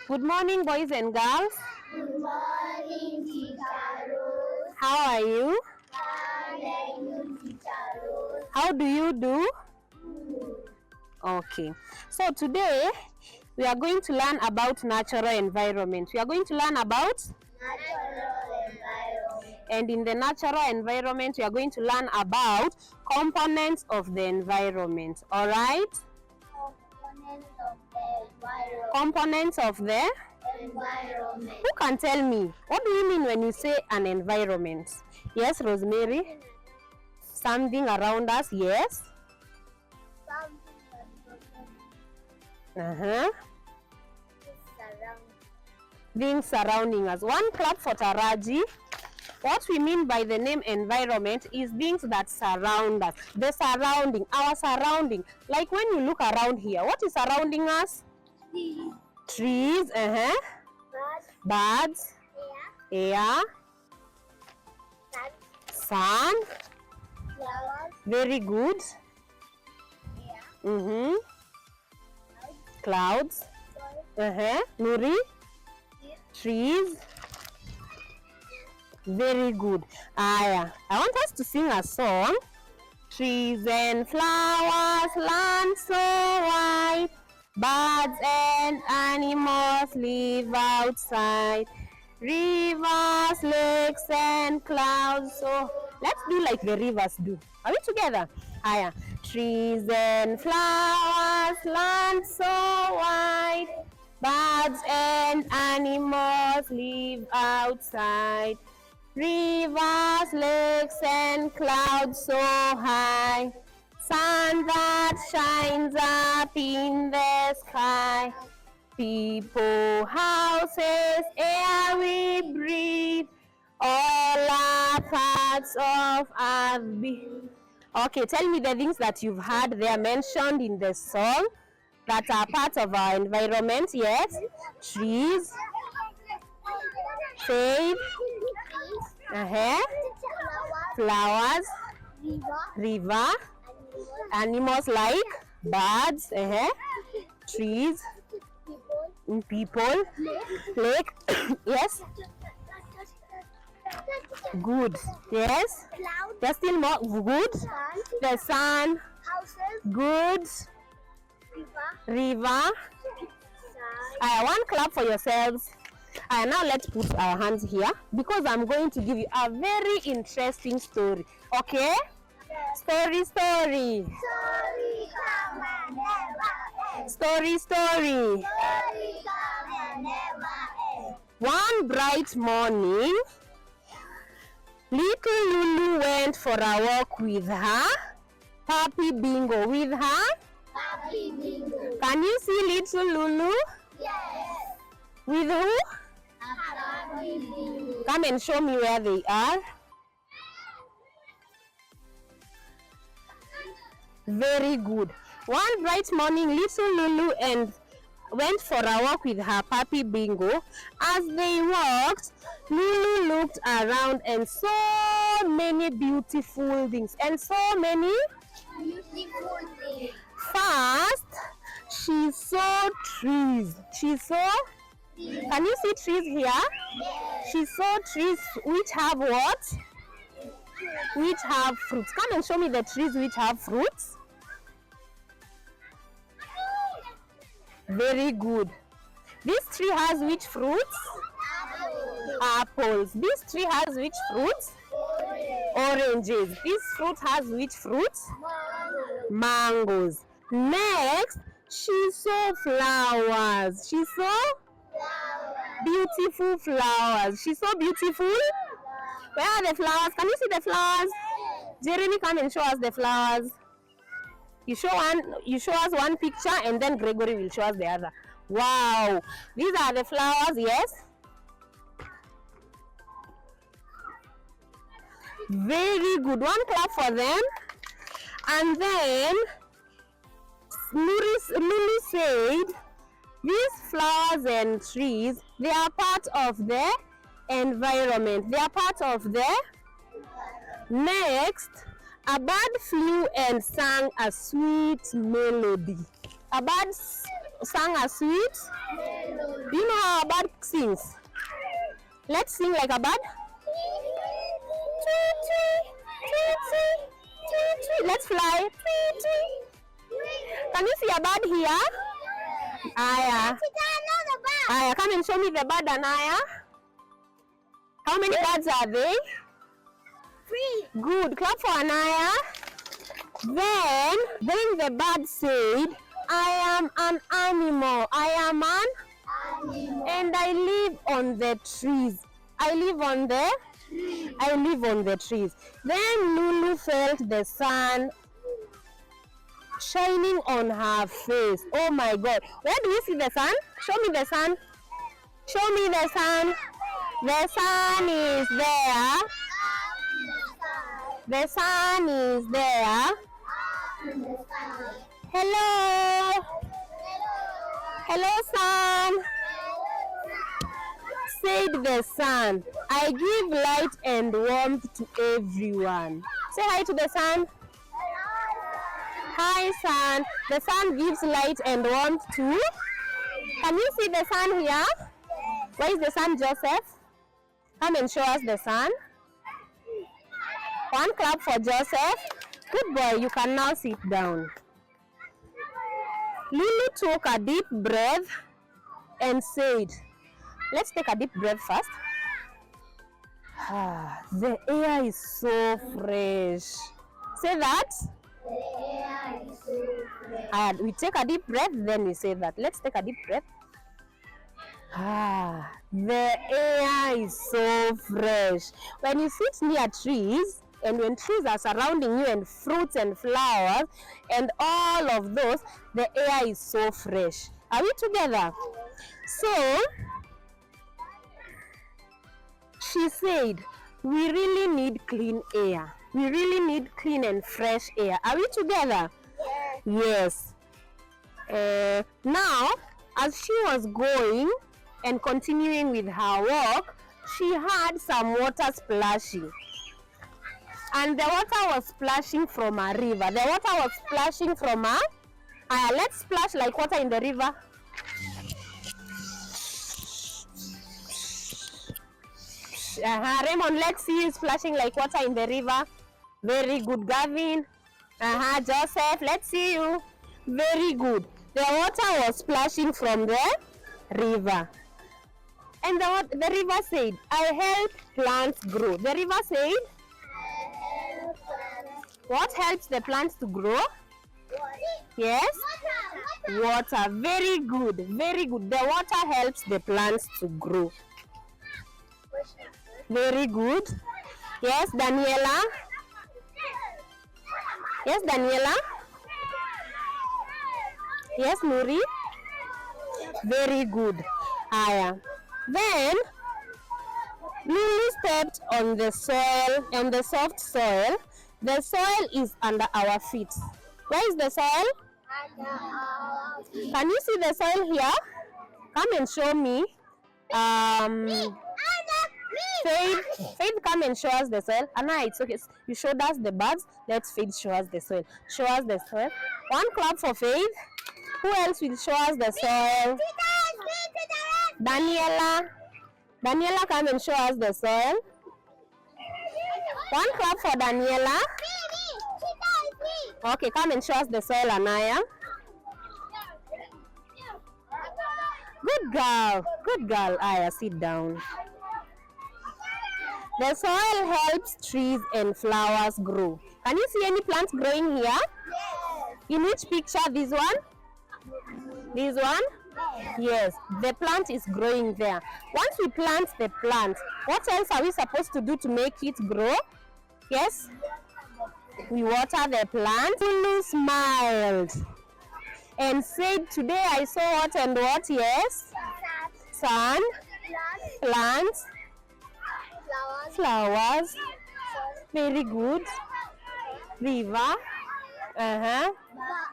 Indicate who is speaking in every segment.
Speaker 1: Good morning, boys and girls.
Speaker 2: Good morning, Teacher Rose.
Speaker 1: How are you?
Speaker 2: Thank you, Teacher Rose.
Speaker 1: How do you do?
Speaker 2: Good.
Speaker 1: Okay. So today we are going to learn about natural environment. We are going to learn about
Speaker 2: Natural environment.
Speaker 1: and in the natural environment we are going to learn about components of the environment. All right?
Speaker 2: Components of the environment.
Speaker 1: Components of the
Speaker 2: Environment.
Speaker 1: Who can tell me? What do you mean when you say an environment? Yes, Rosemary? Something around us, yes?
Speaker 2: Something
Speaker 1: Uh-huh.
Speaker 2: surrounding.
Speaker 1: Things surrounding us. One clap for Taraji. What we mean by the name environment is things that surround us. The surrounding, our surrounding. Like when you look around here, what is surrounding us? Trees, birds, air, sun.
Speaker 2: Flowers.
Speaker 1: Very good. Clouds. Nuri. Trees. Very good. I want us to sing a song. Trees and flowers, land so wide. Birds and animals live outside. Rivers, lakes and clouds. So let's do like the rivers do. Are we together? Aya. Trees and flowers, land so wide. Birds and animals live outside. Rivers, lakes and clouds so high. Sun that shines up in the sky. People, houses, air we breathe. All are parts of earth. Okay, tell me the things that you've heard they are mentioned in the song that are part of our environment. Yes, trees, shade, flowers, river, animals like birds, trees, people, lake. Yes, good. Yes, there's still more. Good. The sun.
Speaker 2: Houses.
Speaker 1: Good. River. One clap for yourselves. Now let's put our hands here because I'm going to give you a very interesting story. Okay? Story.
Speaker 2: Story come and never end.
Speaker 1: Story.
Speaker 2: Story come and never end.
Speaker 1: One bright morning, little Lulu went for a walk with her puppy Bingo. With her?
Speaker 2: Puppy Bingo.
Speaker 1: Can you see little Lulu?
Speaker 2: Yes.
Speaker 1: With who?
Speaker 2: Puppy Bingo.
Speaker 1: Come and show me where they are. Very good. One bright morning, little Lulu went for a walk with her puppy Bingo. As they walked, Lulu looked around and saw many beautiful things. And so many?
Speaker 2: Beautiful things.
Speaker 1: First, she saw trees. She saw? Can you see trees here?
Speaker 2: Yes.
Speaker 1: She saw trees which have what? Which have fruits. Come and show me the trees which have fruits. Very good. This tree has which fruits? Apples. This tree has which fruits? Oranges. This fruit has which fruits? Mangoes. Next, she saw flowers. She saw beautiful flowers. She saw beautiful. Where are the flowers? Can you see the flowers? Jeremy, come and show us the flowers. You show us one picture and then Gregory will show us the other. Wow, these are the flowers. Yes, very good. One clap for them. And then Lulu said these flowers and trees, they are part of the environment. They are part of the next. A bird flew and sang a sweet melody. A bird sang a sweet? Do you know how a bird sings? Let's sing like a bird. Tweet, tweet, tweet, tweet, tweet, tweet. Let's fly. Tweet, tweet. Can you see a bird here? Aya. Aya, come and show me the bird, Anaya. How many birds are they?
Speaker 2: 3.
Speaker 1: Good. Clap for Anaya. Then the bird said, I am an animal. I am an
Speaker 2: Animal.
Speaker 1: and I live on the trees. I live on the trees. Then Lulu felt the sun shining on her face. Oh my God. Where do you see the sun? Show me the sun. Show me the sun. The sun is there. The sun is there. Hello. Hello, sun. Said the sun. I give light and warmth to everyone. Say hi to the sun. Hi, sun. The sun gives light and warmth to. Can you see the sun here? Where is the sun, Joseph? Come and show us the sun. One clap for Joseph. Good boy, you can now sit down. Lulu took a deep breath and said, let's take a deep breath first. The air is so fresh. Say that.
Speaker 2: The air is so fresh.
Speaker 1: We take a deep breath, then we say that. Let's take a deep breath. The air is so fresh. When you sit near trees, and when trees are surrounding you, and fruits and flowers and all of those, the air is so fresh. Are we together? So she said, we really need clean air. We really need clean and fresh air. Are we together? Yes. Now, as she was going and continuing with her walk, she heard some water splashing. And the water was splashing from a river. The water was splashing from a... let's splash like water in the river. Raymond, let's see you splashing like water in the river. Very good, Gavin. Joseph, let's see you. Very good. The water was splashing from the river. And the river said, I help plants grow. The river said, what helps the plants to grow? Yes? Water. Very good. Very good. The water helps the plants to grow. Very good. Yes, Daniela? Yes, Daniela? Yes, Nuri? Very good. Aya. Then, Lulu stepped on the soil, on the soft soil. The soil is under our feet. Where is the soil?
Speaker 2: Under our feet.
Speaker 1: Can you see the soil here? Come and show me. Faith, come and show us the soil. Anna, it's okay. You showed us the birds. Let's Faith show us the soil. Show us the soil. One clap for Faith. Who else will show us the soil? Daniela. Daniela, come and show us the soil. One clap for Daniela. Okay, come and show us the soil, Anaya. Good girl. Good girl. Aya, sit down. The soil helps trees and flowers grow. Can you see any plants growing here?
Speaker 2: Yes.
Speaker 1: In which picture? This one? This one? Yes, the plant is growing there. Once we plant the plant, what else are we supposed to do to make it grow? Yes? We water the plant. Lulu smiled and said, today I saw what and what? Yes? Sun, plants, flowers. Very good. River,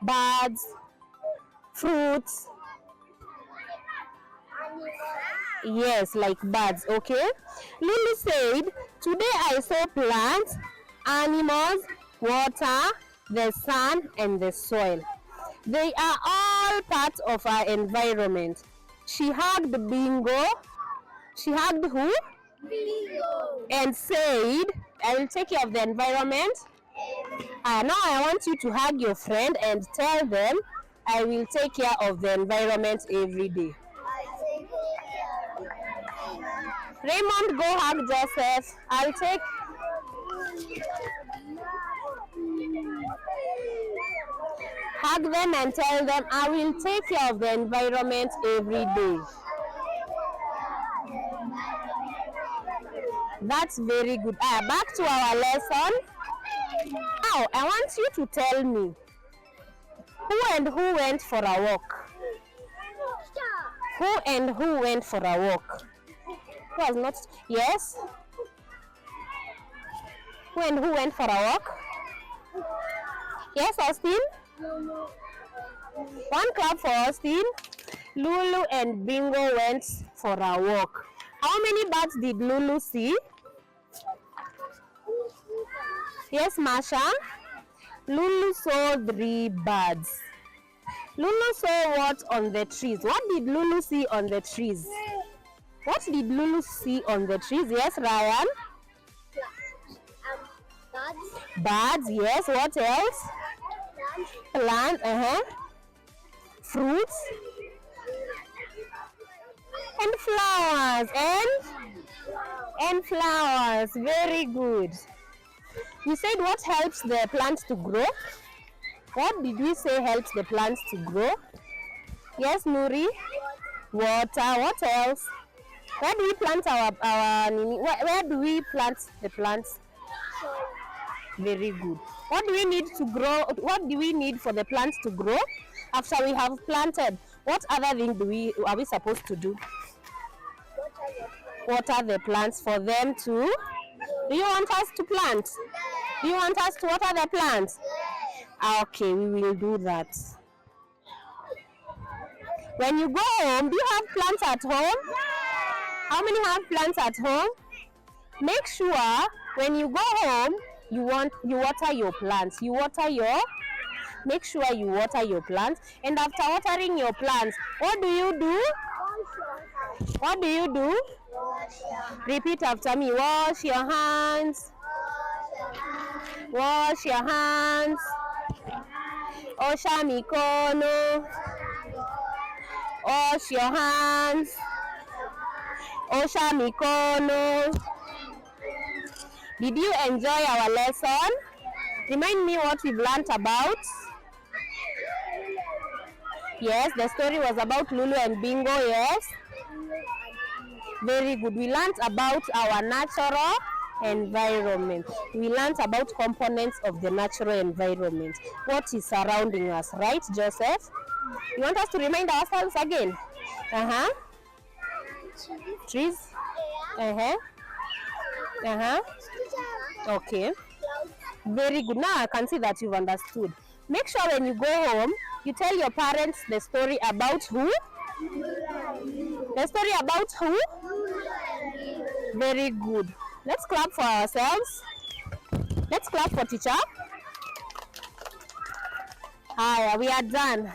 Speaker 1: birds, fruits. Yes, like birds, okay? Lulu said, today I saw plants, animals, water, the sun, and the soil. They are all all part of our environment. She hugged Bingo. She hugged who?
Speaker 2: Bingo.
Speaker 1: And said, I will take care of the environment. Now I want you to hug your friend and tell them, I will take care of the environment every day. Raymond, go hug Joseph. I'll take... Hug them and tell them, I will take care of the environment every day. That's very good. Back to our lesson. Now, I want you to tell me, who went for a walk? Who went for a walk? Who was not? Yes? Who went for a walk? Yes, Austin? One clap for Austin. Lulu and Bingo went for a walk. How many birds did Lulu see? Yes, Masha? Lulu saw 3 birds. Lulu saw what on the trees? What did Lulu see on the trees? What did Lulu see on the trees? Yes, Ryan? Birds, yes. What else? Plants, fruits. And flowers. And flowers. Very good. You said what helps the plants to grow? What did we say helps the plants to grow? Yes, Nuri? Water. What else? Where do we plant where do we plant the plants? Very good. What do we need to grow? What do we need for the plants to grow? After we have planted, what other thing are we supposed to do? Water the plants for them to... Do you want us to plant? Do you want us to water the plants? Okay, we will do that. When you go home, do you have plants at home? How many have plants at home? Make sure when you go home, you water your plants. Make sure you water your plants. And after watering your plants, what do you do? What do you do? Repeat after me. Wash your hands. Wash your hands. Osha mikono. Wash your hands. Osha mikono. Did you enjoy our lesson? Remind me what we've learnt about. Yes, the story was about Lulu and Bingo, yes? Very good. We learnt about our natural environment. We learnt about components of the natural environment. What is surrounding us, right, Joseph? You want us to remind ourselves again? Trees? Okay. Very good. Now I can see that you've understood. Make sure when you go home, you tell your parents the story about who? The story about who? Very good. Let's clap for ourselves. Let's clap for teacher. Hi, we are done.